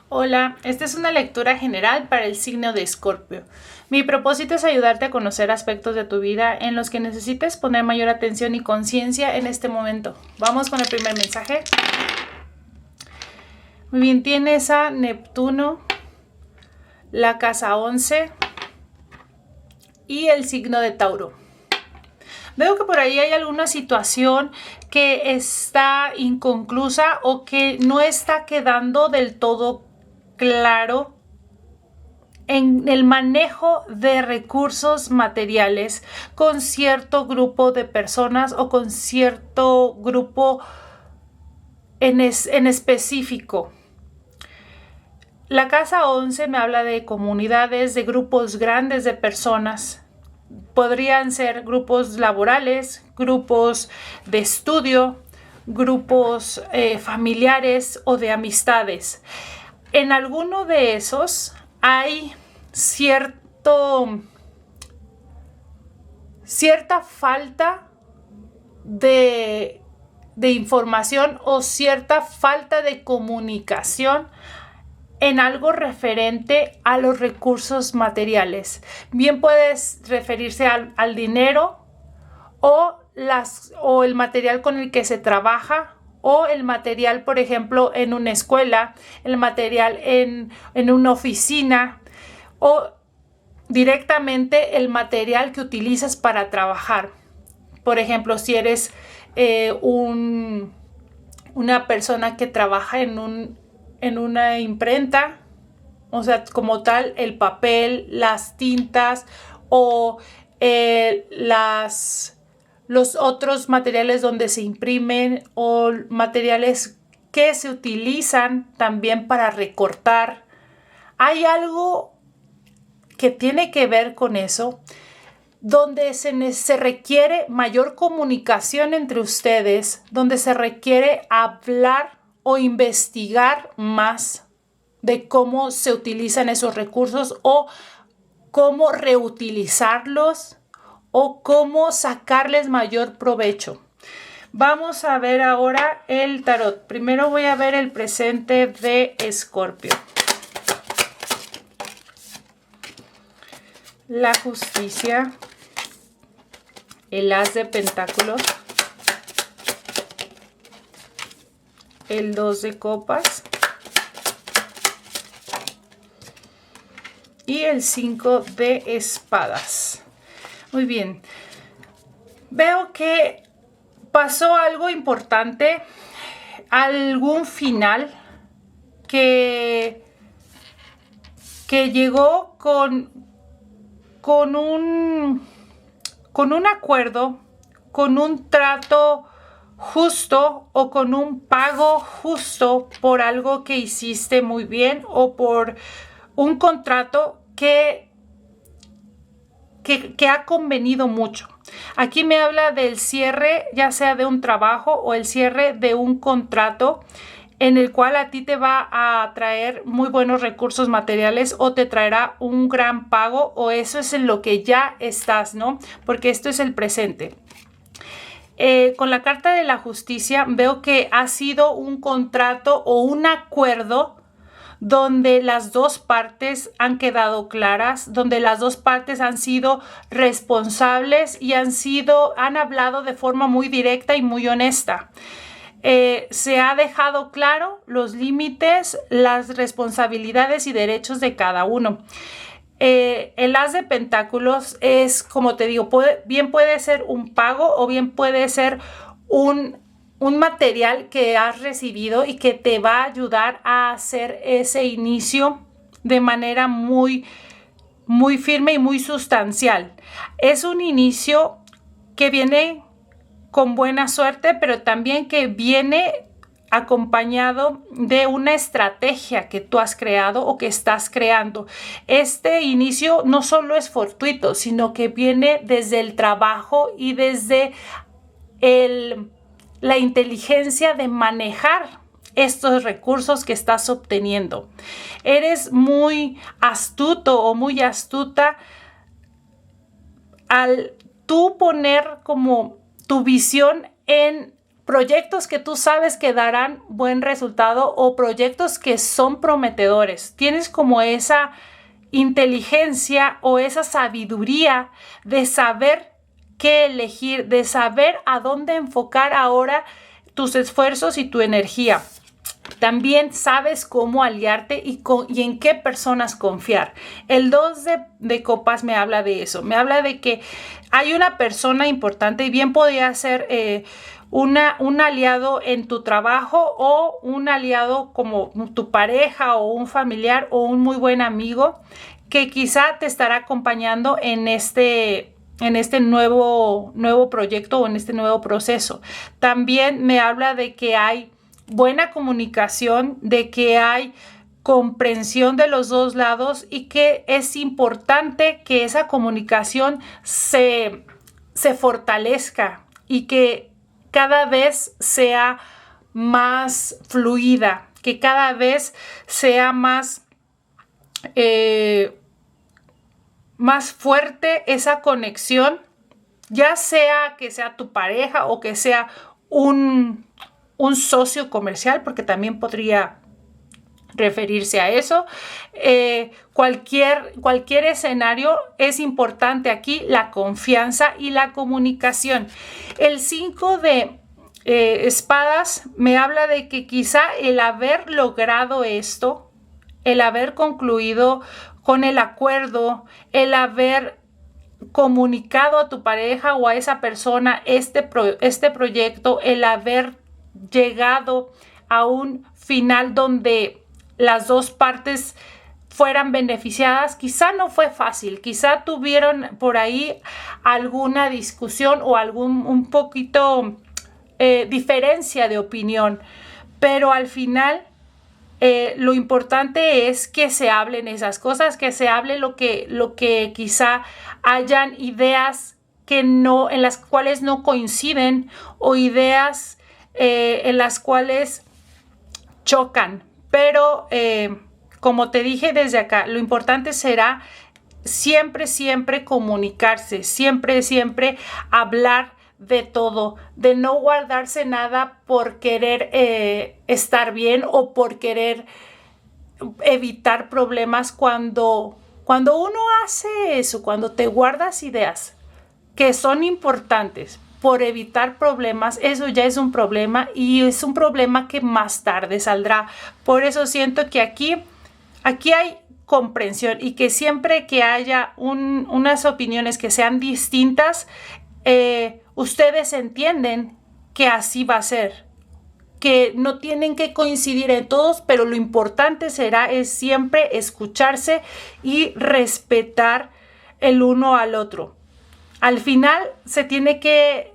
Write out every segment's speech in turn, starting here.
Hola, esta es una lectura general para el signo de Escorpio. Mi propósito es ayudarte a conocer aspectos de tu vida en los que necesites poner mayor atención y conciencia en este momento. Vamos con el primer mensaje. Muy bien, tienes a Neptuno, la casa 11 y el signo de Tauro. Veo que por ahí hay alguna situación que está inconclusa o que no está quedando del todo claro en el manejo de recursos materiales con cierto grupo de personas o con cierto grupo en específico. La casa 11 me habla de comunidades, de grupos grandes de personas. Podrían ser grupos laborales, grupos de estudio, grupos familiares o de amistades. En alguno de esos hay cierta falta de información o cierta falta de comunicación en algo referente a los recursos materiales. Bien puedes referirse al dinero o el material con el que se trabaja, o el material, por ejemplo, en una escuela, el material en una oficina, o directamente el material que utilizas para trabajar. Por ejemplo, si eres una persona que trabaja en una imprenta, o sea, como tal, el papel, las tintas o los otros materiales donde se imprimen o materiales que se utilizan también para recortar. Hay algo que tiene que ver con eso, donde se requiere mayor comunicación entre ustedes, donde se requiere hablar o investigar más de cómo se utilizan esos recursos o cómo reutilizarlos o cómo sacarles mayor provecho. Vamos a ver ahora el tarot. Primero voy a ver el presente de Escorpio. La justicia, el as de pentáculos, el 2 de copas y el 5 de espadas. Muy bien. Veo que pasó algo importante, algún final que llegó con un acuerdo, con un trato justo o con un pago justo por algo que hiciste muy bien o por un contrato que ha convenido mucho. Aquí me habla del cierre, ya sea de un trabajo o el cierre de un contrato en el cual a ti te va a traer muy buenos recursos materiales o te traerá un gran pago, o eso es en lo que ya estás, ¿no? Porque esto es el presente. Con la carta de la justicia veo que ha sido un contrato o un acuerdo donde las dos partes han quedado claras, donde las dos partes han sido responsables y han hablado de forma muy directa y muy honesta. Se ha dejado claro los límites, las responsabilidades y derechos de cada uno. El as de pentáculos es, como te digo, bien puede ser un pago o bien puede ser un material que has recibido y que te va a ayudar a hacer ese inicio de manera muy, muy firme y muy sustancial. Es un inicio que viene con buena suerte, pero también que viene acompañado de una estrategia que tú has creado o que estás creando. Este inicio no solo es fortuito, sino que viene desde el trabajo y desde la inteligencia de manejar estos recursos que estás obteniendo. Eres muy astuto o muy astuta al tú poner como tu visión en proyectos que tú sabes que darán buen resultado o proyectos que son prometedores. Tienes como esa inteligencia o esa sabiduría de saber qué elegir, de saber a dónde enfocar ahora tus esfuerzos y tu energía. También sabes cómo aliarte y en qué personas confiar. El 2 de copas me habla de eso. Me habla de que hay una persona importante y bien podría ser un aliado en tu trabajo o un aliado como tu pareja o un familiar o un muy buen amigo que quizá te estará acompañando en este nuevo proyecto o en este nuevo proceso. También me habla de que hay buena comunicación, de que hay comprensión de los dos lados y que es importante que esa comunicación se fortalezca y que cada vez sea más fluida, que cada vez sea más fuerte esa conexión, ya sea que sea tu pareja o que sea un socio comercial, porque también podría referirse a eso. Cualquier escenario es importante aquí la confianza y la comunicación. El 5 de espadas me habla de que quizá el haber logrado esto, el haber concluido con el acuerdo, el haber comunicado a tu pareja o a esa persona este proyecto, el haber llegado a un final donde las dos partes fueran beneficiadas, quizá no fue fácil, quizá tuvieron por ahí alguna discusión o un poquito diferencia de opinión, pero al final lo importante es que se hablen esas cosas, que se hable lo que quizá hayan ideas en las cuales no coinciden o ideas en las cuales chocan. Pero como te dije desde acá, lo importante será siempre comunicarse, siempre hablar de todo, de no guardarse nada por querer estar bien o por querer evitar problemas. Cuando uno hace eso, cuando te guardas ideas que son importantes por evitar problemas, eso ya es un problema y es un problema que más tarde saldrá. Por eso siento que aquí hay comprensión y que siempre que haya unas opiniones que sean distintas, ustedes entienden que así va a ser, que no tienen que coincidir en todos, pero lo importante es siempre escucharse y respetar el uno al otro. Al final se tiene que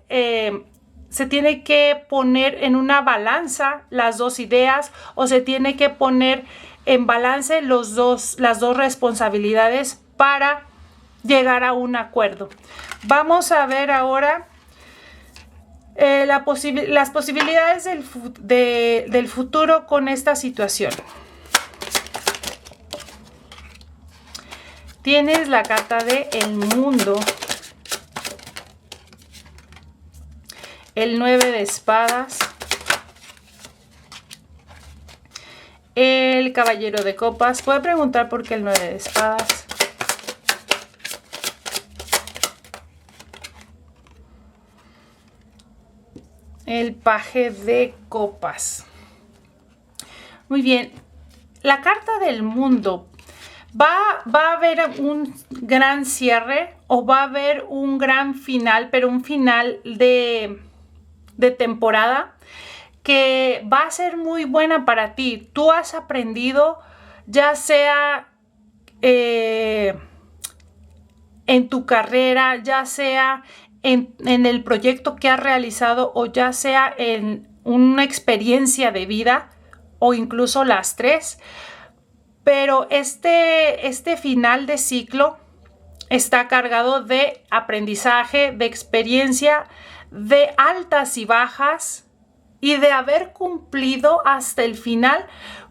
poner en una balanza las dos ideas o se tiene que poner en balance las dos responsabilidades para llegar a un acuerdo. Vamos a ver ahora las posibilidades del futuro con esta situación. Tienes la carta de el mundo, el 9 de espadas, el caballero de copas. Puede preguntar por qué el 9 de espadas. El paje de copas. Muy bien. La carta del mundo. Va a haber un gran cierre o va a haber un gran final, pero un final de temporada que va a ser muy buena para ti. Tú has aprendido, ya sea en tu carrera, ya sea en el proyecto que has realizado o ya sea en una experiencia de vida o incluso las tres. Pero este final de ciclo está cargado de aprendizaje, de experiencia, de altas y bajas y de haber cumplido hasta el final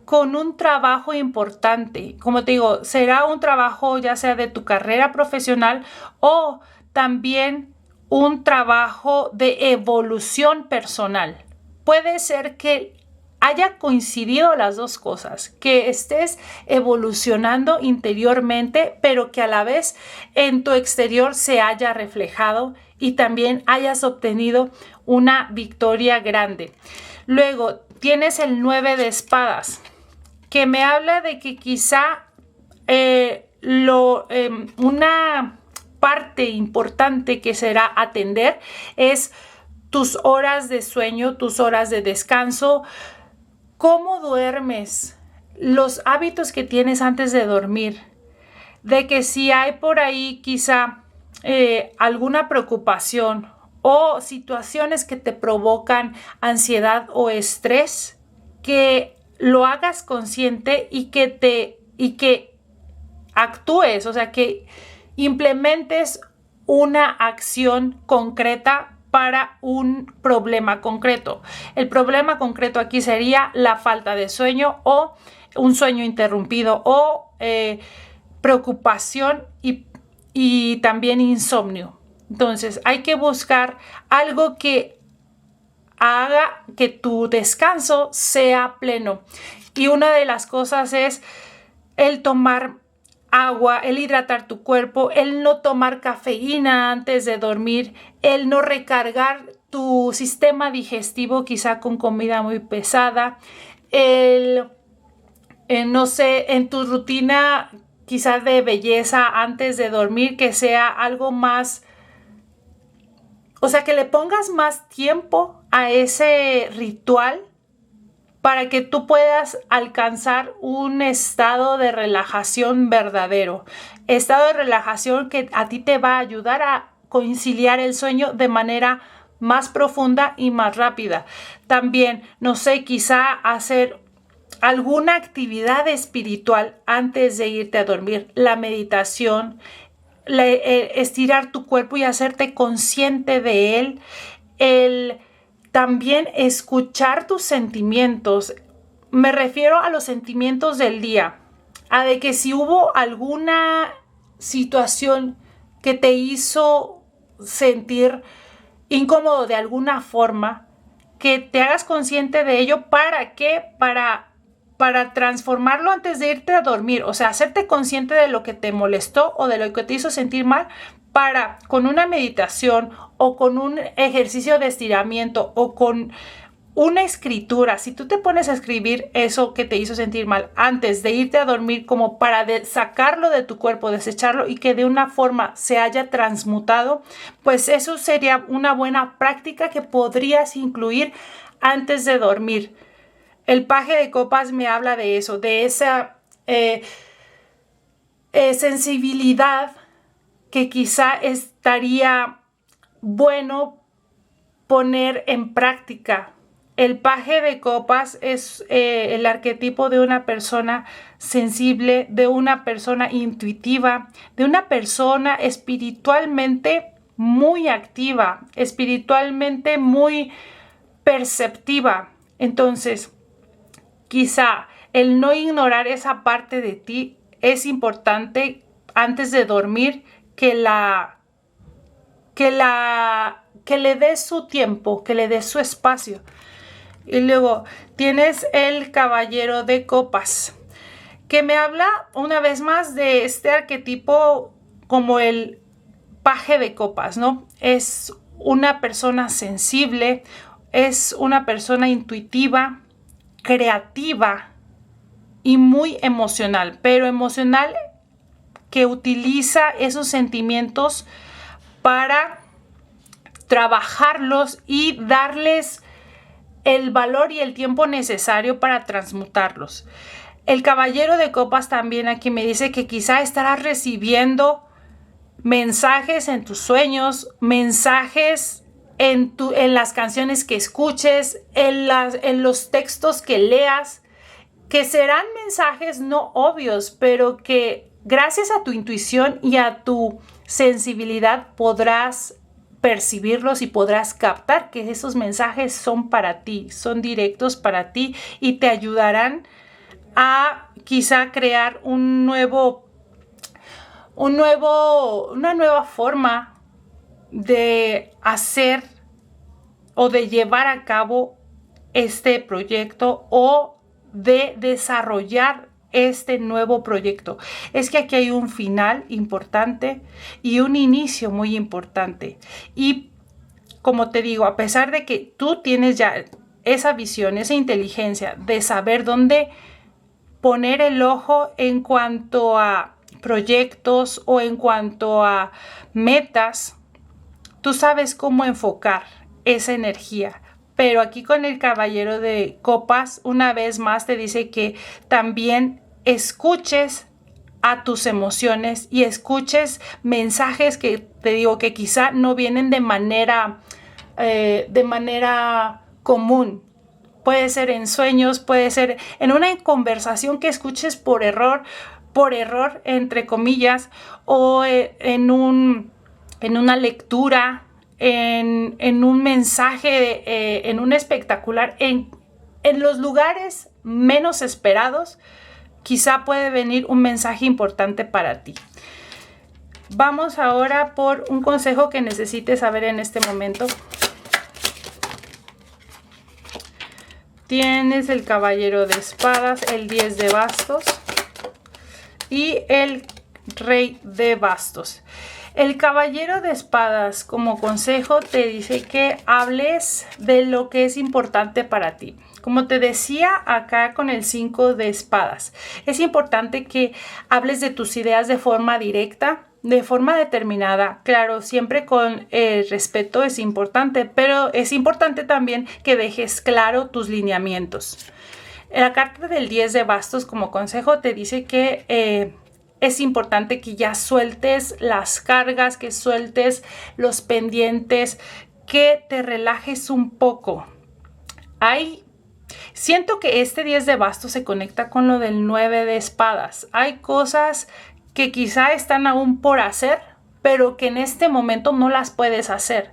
con un trabajo importante. Como te digo, será un trabajo ya sea de tu carrera profesional o también un trabajo de evolución personal. puede ser que haya coincidido las dos cosas, que estés evolucionando interiormente, pero que a la vez en tu exterior se haya reflejado y también hayas obtenido una victoria grande. Luego tienes el 9 de espadas, que me habla de que quizá una parte importante que será atender es tus horas de sueño, tus horas de descanso, cómo duermes, los hábitos que tienes antes de dormir, de que si hay por ahí quizá alguna preocupación o situaciones que te provocan ansiedad o estrés, que lo hagas consciente y que actúes, o sea, que implementes una acción concreta para un problema concreto. El problema concreto aquí sería la falta de sueño o un sueño interrumpido o preocupación y también insomnio. Entonces hay que buscar algo que haga que tu descanso sea pleno. Y una de las cosas es el tomar agua, el hidratar tu cuerpo, el no tomar cafeína antes de dormir, el no recargar tu sistema digestivo quizá con comida muy pesada, no sé, en tu rutina quizá de belleza antes de dormir, que sea algo más, o sea, que le pongas más tiempo a ese ritual para que tú puedas alcanzar un estado de relajación verdadero. Estado de relajación que a ti te va a ayudar a conciliar el sueño de manera más profunda y más rápida. También, no sé, quizá hacer alguna actividad espiritual antes de irte a dormir. La meditación, estirar tu cuerpo y hacerte consciente de él. También escuchar tus sentimientos. Me refiero a los sentimientos del día. A de que si hubo alguna situación que te hizo sentir incómodo de alguna forma, que te hagas consciente de ello. ¿Para qué? Para transformarlo antes de irte a dormir. O sea, hacerte consciente de lo que te molestó o de lo que te hizo sentir mal, para con una meditación o con un ejercicio de estiramiento o con una escritura, si tú te pones a escribir eso que te hizo sentir mal antes de irte a dormir, como para sacarlo de tu cuerpo, desecharlo y que de una forma se haya transmutado, pues eso sería una buena práctica que podrías incluir antes de dormir. El paje de copas me habla de eso, de esa sensibilidad que quizá estaría bueno poner en práctica. El paje de copas es el arquetipo de una persona sensible, de una persona intuitiva, de una persona espiritualmente muy activa, espiritualmente muy perceptiva. Entonces, quizá el no ignorar esa parte de ti es importante antes de dormir, que le des su tiempo, que le des su espacio. Y luego tienes el caballero de copas, que me habla una vez más de este arquetipo como el paje de copas, ¿no? Es una persona sensible, es una persona intuitiva, creativa y muy emocional, pero emocional que utiliza esos sentimientos para trabajarlos y darles el valor y el tiempo necesario para transmutarlos. El caballero de copas también aquí me dice que quizá estarás recibiendo mensajes en tus sueños, mensajes en las canciones que escuches, en los textos que leas, que serán mensajes no obvios, pero que gracias a tu intuición y a tu sensibilidad podrás percibirlos y podrás captar que esos mensajes son para ti, son directos para ti y te ayudarán a quizá crear una nueva forma de hacer o de llevar a cabo este proyecto o de desarrollar este nuevo proyecto. Es que aquí hay un final importante y un inicio muy importante. Y como te digo, a pesar de que tú tienes ya esa visión, esa inteligencia de saber dónde poner el ojo en cuanto a proyectos o en cuanto a metas, tú sabes cómo enfocar esa energía. Pero aquí con el caballero de copas, una vez más te dice que también escuches a tus emociones y escuches mensajes que te digo que quizá no vienen de manera común. Puede ser en sueños, puede ser en una conversación que escuches por error, entre comillas, o en una lectura, en un mensaje, en un espectacular, en los lugares menos esperados, quizá puede venir un mensaje importante para ti. Vamos ahora por un consejo que necesites saber en este momento. Tienes el caballero de espadas, el 10 de bastos y el rey de bastos. El caballero de espadas, como consejo, te dice que hables de lo que es importante para ti. Como te decía acá con el 5 de espadas, es importante que hables de tus ideas de forma directa, de forma determinada. Claro, siempre con respeto es importante, pero es importante también que dejes claro tus lineamientos. La carta del 10 de bastos, como consejo, te dice que es importante que ya sueltes las cargas, que sueltes los pendientes, que te relajes un poco. Siento que este 10 de bastos se conecta con lo del 9 de espadas. Hay cosas que quizá están aún por hacer, pero que en este momento no las puedes hacer.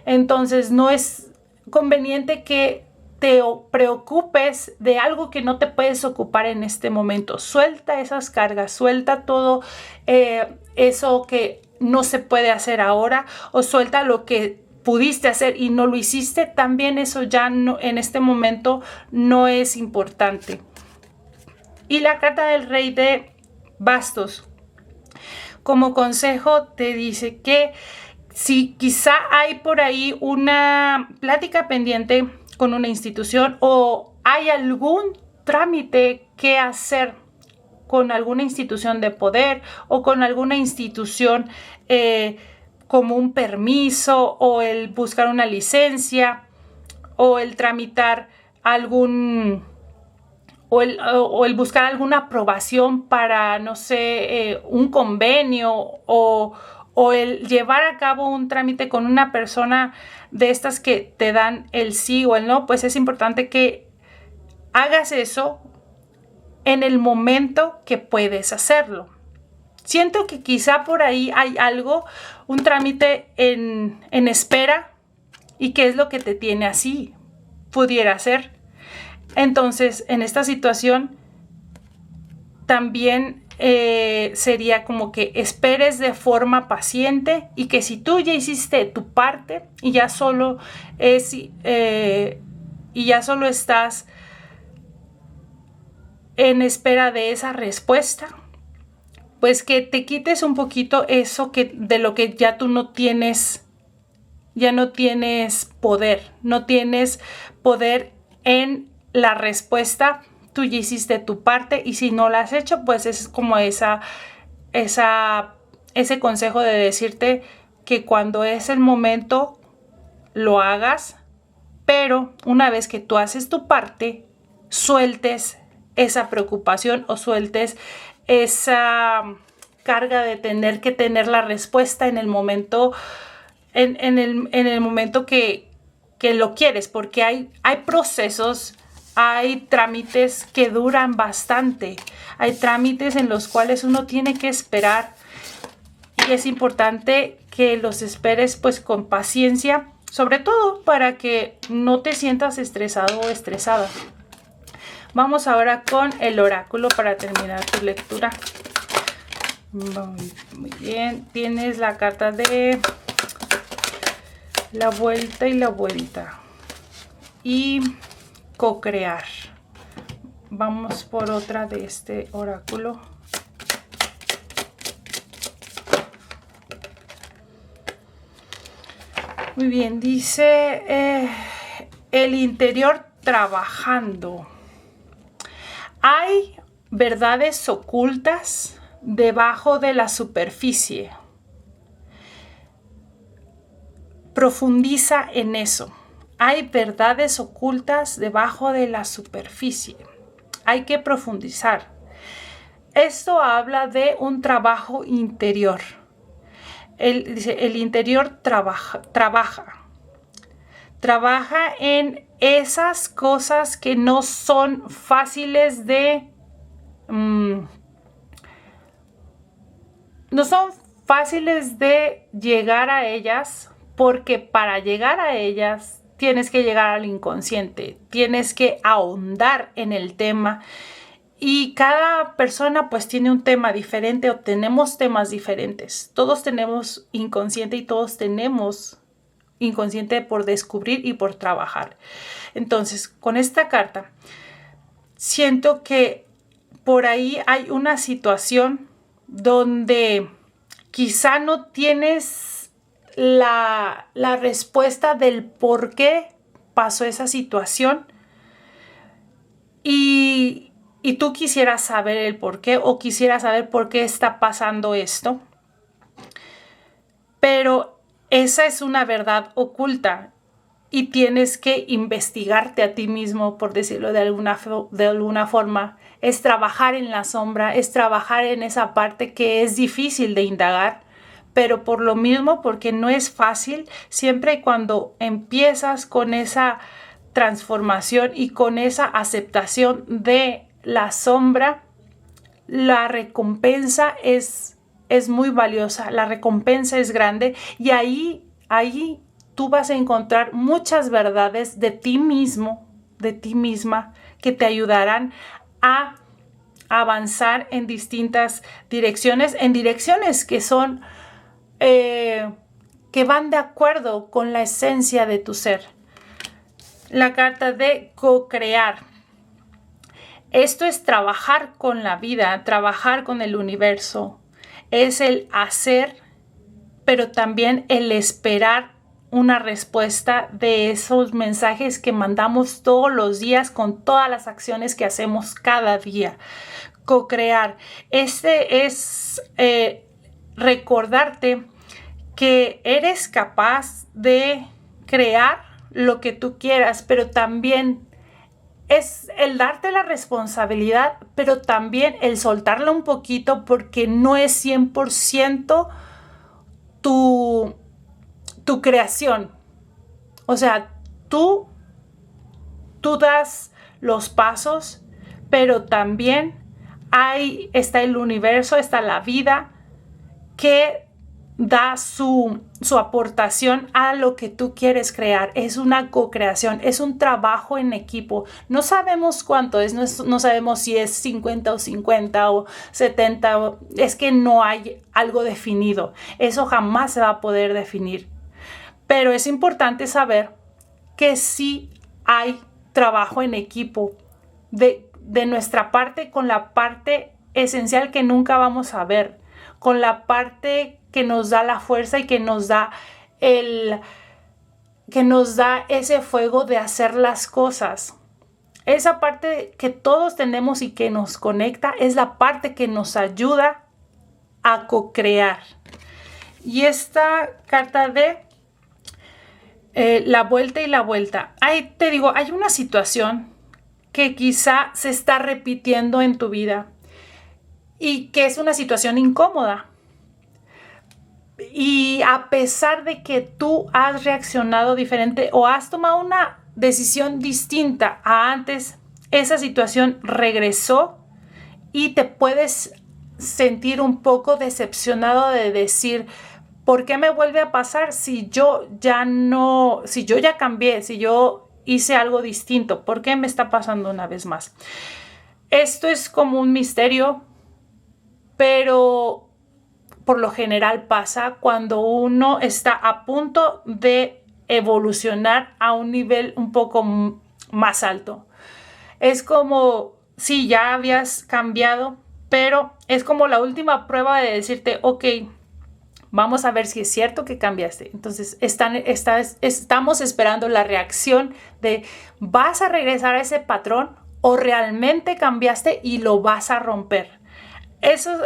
Entonces no es conveniente que te preocupes de algo que no te puedes ocupar en este momento. Suelta esas cargas, suelta todo eso que no se puede hacer ahora, o suelta lo que pudiste hacer y no lo hiciste. También eso ya no, en este momento no es importante. Y la carta del rey de bastos, como consejo, te dice que si quizá hay por ahí una plática pendiente con una institución o hay algún trámite que hacer con alguna institución de poder o con alguna institución como un permiso o el buscar una licencia o el tramitar o el buscar alguna aprobación para, no sé, un convenio o el llevar a cabo un trámite con una persona de estas que te dan el sí o el no, pues es importante que hagas eso en el momento que puedes hacerlo. Siento que quizá por ahí hay algo, un trámite en espera, y qué es lo que te tiene así, pudiera ser. Entonces, en esta situación también sería como que esperes de forma paciente y que si tú ya hiciste tu parte y ya solo estás en espera de esa respuesta, pues que te quites un poquito eso de lo que ya tú no tienes poder, no tienes poder en la respuesta. Tú ya hiciste tu parte y si no la has hecho, pues es como ese consejo de decirte que cuando es el momento lo hagas, pero una vez que tú haces tu parte, sueltes esa preocupación o sueltes esa carga de tener que tener la respuesta en el momento, en el momento que lo quieres, porque hay procesos. Hay trámites que duran bastante. Hay trámites en los cuales uno tiene que esperar y es importante que los esperes pues con paciencia, sobre todo para que no te sientas estresado o estresada. Vamos ahora con el oráculo para terminar tu lectura. Muy bien, tienes la carta de la vuelta y la vuelta. Y co-crear. Vamos por otra de este oráculo. Muy bien, dice el interior trabajando. Hay verdades ocultas debajo de la superficie. Profundiza en eso. Hay verdades ocultas debajo de la superficie. Hay que profundizar. Esto habla de un trabajo interior. El interior trabaja en esas cosas que no son fáciles de llegar a ellas, porque para llegar a ellas tienes que llegar al inconsciente, tienes que ahondar en el tema. Y cada persona pues tiene un tema diferente o tenemos temas diferentes. Todos tenemos inconsciente y todos tenemos inconsciente por descubrir y por trabajar. Entonces, con esta carta, siento que por ahí hay una situación donde quizá no tienes la respuesta del por qué pasó esa situación y tú quisieras saber el por qué o quisieras saber por qué está pasando esto. Pero esa es una verdad oculta y tienes que investigarte a ti mismo, por decirlo de alguna forma. Es trabajar en la sombra, es trabajar en esa parte que es difícil de indagar, pero por lo mismo, porque no es fácil, siempre y cuando empiezas con esa transformación y con esa aceptación de la sombra, la recompensa es muy valiosa, la recompensa es grande y ahí tú vas a encontrar muchas verdades de ti mismo, de ti misma, que te ayudarán a avanzar en distintas direcciones, en direcciones que son, que van de acuerdo con la esencia de tu ser. La carta de co-crear. Esto es trabajar con la vida, trabajar con el universo. Es el hacer, pero también el esperar una respuesta de esos mensajes que mandamos todos los días con todas las acciones que hacemos cada día. Co-crear. Este es recordarte que eres capaz de crear lo que tú quieras, pero también es el darte la responsabilidad, pero también el soltarla un poquito porque no es 100% tu creación. O sea, tú das los pasos, pero también ahí está el universo, está la vida que da su aportación a lo que tú quieres crear. Es una co-creación, es un trabajo en equipo. No sabemos cuánto es, no sabemos si es 50 o 50 o 70, es que no hay algo definido. Eso jamás se va a poder definir. Pero es importante saber que sí hay trabajo en equipo de nuestra parte con la parte esencial que nunca vamos a ver, con la parte que nos da la fuerza y que nos da ese fuego de hacer las cosas. Esa parte que todos tenemos y que nos conecta es la parte que nos ayuda a co-crear. Y esta carta de la vuelta y la vuelta. Ahí te digo, hay una situación que quizá se está repitiendo en tu vida y que es una situación incómoda. Y a pesar de que tú has reaccionado diferente o has tomado una decisión distinta a antes, esa situación regresó y te puedes sentir un poco decepcionado de decir, ¿por qué me vuelve a pasar si yo ya cambié, si yo hice algo distinto? ¿Por qué me está pasando una vez más? Esto es como un misterio, pero por lo general pasa cuando uno está a punto de evolucionar a un nivel un poco más alto. Es como si ya habías cambiado, pero es como la última prueba de decirte, ok, vamos a ver si es cierto que cambiaste. Entonces estamos esperando la reacción de ¿vas a regresar a ese patrón o realmente cambiaste y lo vas a romper?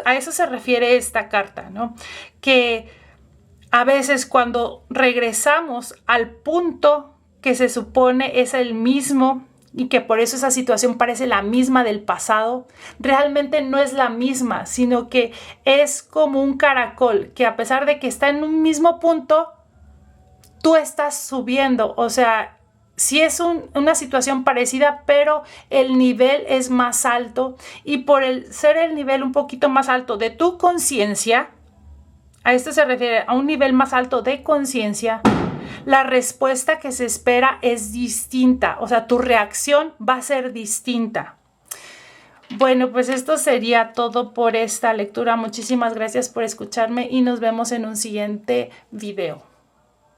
A eso se refiere esta carta, ¿no? Que a veces cuando regresamos al punto que se supone es el mismo y que por eso esa situación parece la misma del pasado, realmente no es la misma, sino que es como un caracol que a pesar de que está en un mismo punto, tú estás subiendo. O sea, sí es una situación parecida, pero el nivel es más alto y por ser el nivel un poquito más alto de tu conciencia, a esto se refiere a un nivel más alto de conciencia, la respuesta que se espera es distinta, o sea, tu reacción va a ser distinta. Bueno, pues esto sería todo por esta lectura. Muchísimas gracias por escucharme y nos vemos en un siguiente video.